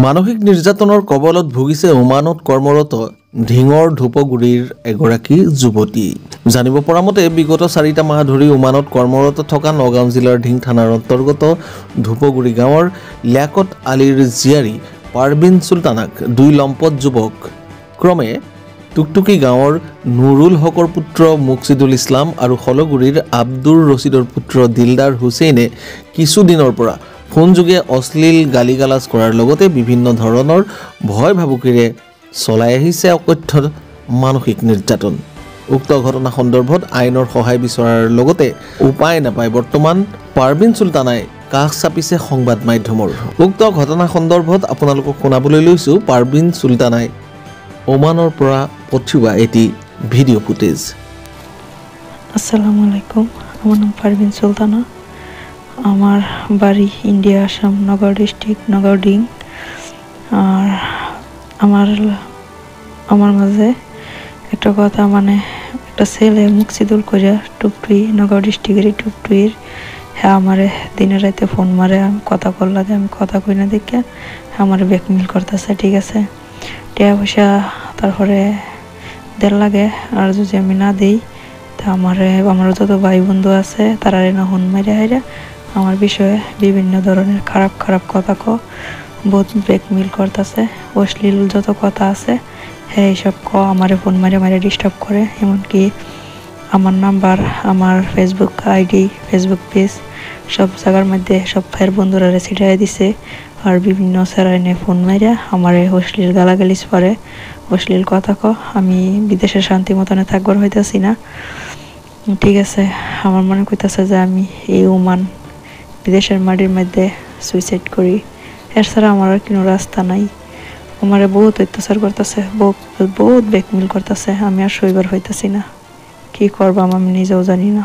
মানসিক নিৰ্যাতনৰ কবলত ভুগিছে ওমানত কৰ্মৰত ঢিঙৰ ধূপগুৰিৰ এগৰাকী যুৱতী। জানিব পৰা মতে বিগত 4টা মাহ ধৰি ওমানত কৰ্মৰত থকা নগাঁও জিলাৰ ঢিং থানাৰ অন্তৰ্গত ধূপগুৰি গাঁৱৰ লিয়াকত আলীৰ জীয়াৰী পাৰবিন চুলতানাক দুই লম্পট যুৱক ক্ৰমে টুকটুকি গাঁৱৰ নুৰুল হকৰ পুত্ৰ মুকছিদুল ইছলাম আৰু হলগুৰিৰ আব্দুৰ ৰছিদৰ পুত্ৰ দিলদাৰ হুছেইনে কিছুদিনৰ পৰা ফোনযোগে অশ্লীল গালিগালাজ কৰাৰ লগতে বিভিন্ন ধৰণৰ ভয় ভাবুকিৰে চলাই আহিছে অকথ্য মানসিক নিৰ্যাতন। উক্ত ঘটনা সন্দৰ্ভত আইনৰ সহায় বিচৰাৰ লগতে উপায় নাপায় বৰ্তমান পাৰবিন চুলতানাই কাষ চাপিছে সংবাদ মাধ্যমৰ। উক্ত ঘটনা সন্দৰ্ভত আপোনালোকক শুনাবলৈ লৈছো পাৰবিন চুলতানাই ওমানৰ পৰা পঠিওৱা এটি ভিডিঅ' ফুটেজ। আসসালামু আলাইকুম, আমার নাম পারবিন সুলতানা। আমার বাড়ি ইন্ডিয়া, আসাম, নগাঁও ডিস্ট্রিক্ট, নগাঁও ডিং। আর আমার মাঝে একটা কথা, মানে একটা ছেলে মুকছিদুল করিয়া টুকটুই, নগাঁও ডিস্ট্রিক্টের টুকটুইর, হ্যাঁ আমারে দিনে রাতে ফোন মারে, আমি কথা করলা যে আমি কথা কই না দেখে আমার ব্যাকমেল করতেছে। ঠিক আছে, টাকা পয়সা তারপরে দেড় লাগে, আর যদি আমি না দিই তা আমার যত ভাই বন্ধু আছে তারা না হন মাইরে হাইরা আমার বিষয়ে বিভিন্ন ধরনের খারাপ খারাপ কথা বহুত ব্ল্যাকমেল করতেছে। অশ্লীল যত কথা আছে হ্যাঁ এইসব আমারে ফোন মারে মারে ডিস্টার্ব করে। এমনকি আমার নাম্বার, আমার ফেসবুক আইডি, ফেসবুক পেজ সব জায়গার মধ্যে সব ভাইয়ের বন্ধুরা ছিটাই দিছে। আর বিভিন্ন স্যারাইনে ফোন মাইরা আমারে অশ্লীল গালাগালিজ করে, অশ্লীল কথা আমি বিদেশের শান্তি মতনে থাকবার হইতেছি না। ঠিক আছে, আমার মনে কইতেছে যে আমি এই ওমান বিদেশের মাটির মধ্যে সুইসাইড করি, এর ছাড়া আমার আর কোনো রাস্তা নাই। আমারে বহুত অত্যাচার করতেছে, বহুত ব্ল্যাকমেল করতেছে, আমি আর সইবার হইতেছি না। কি করবো আমি নিজেও জানি না।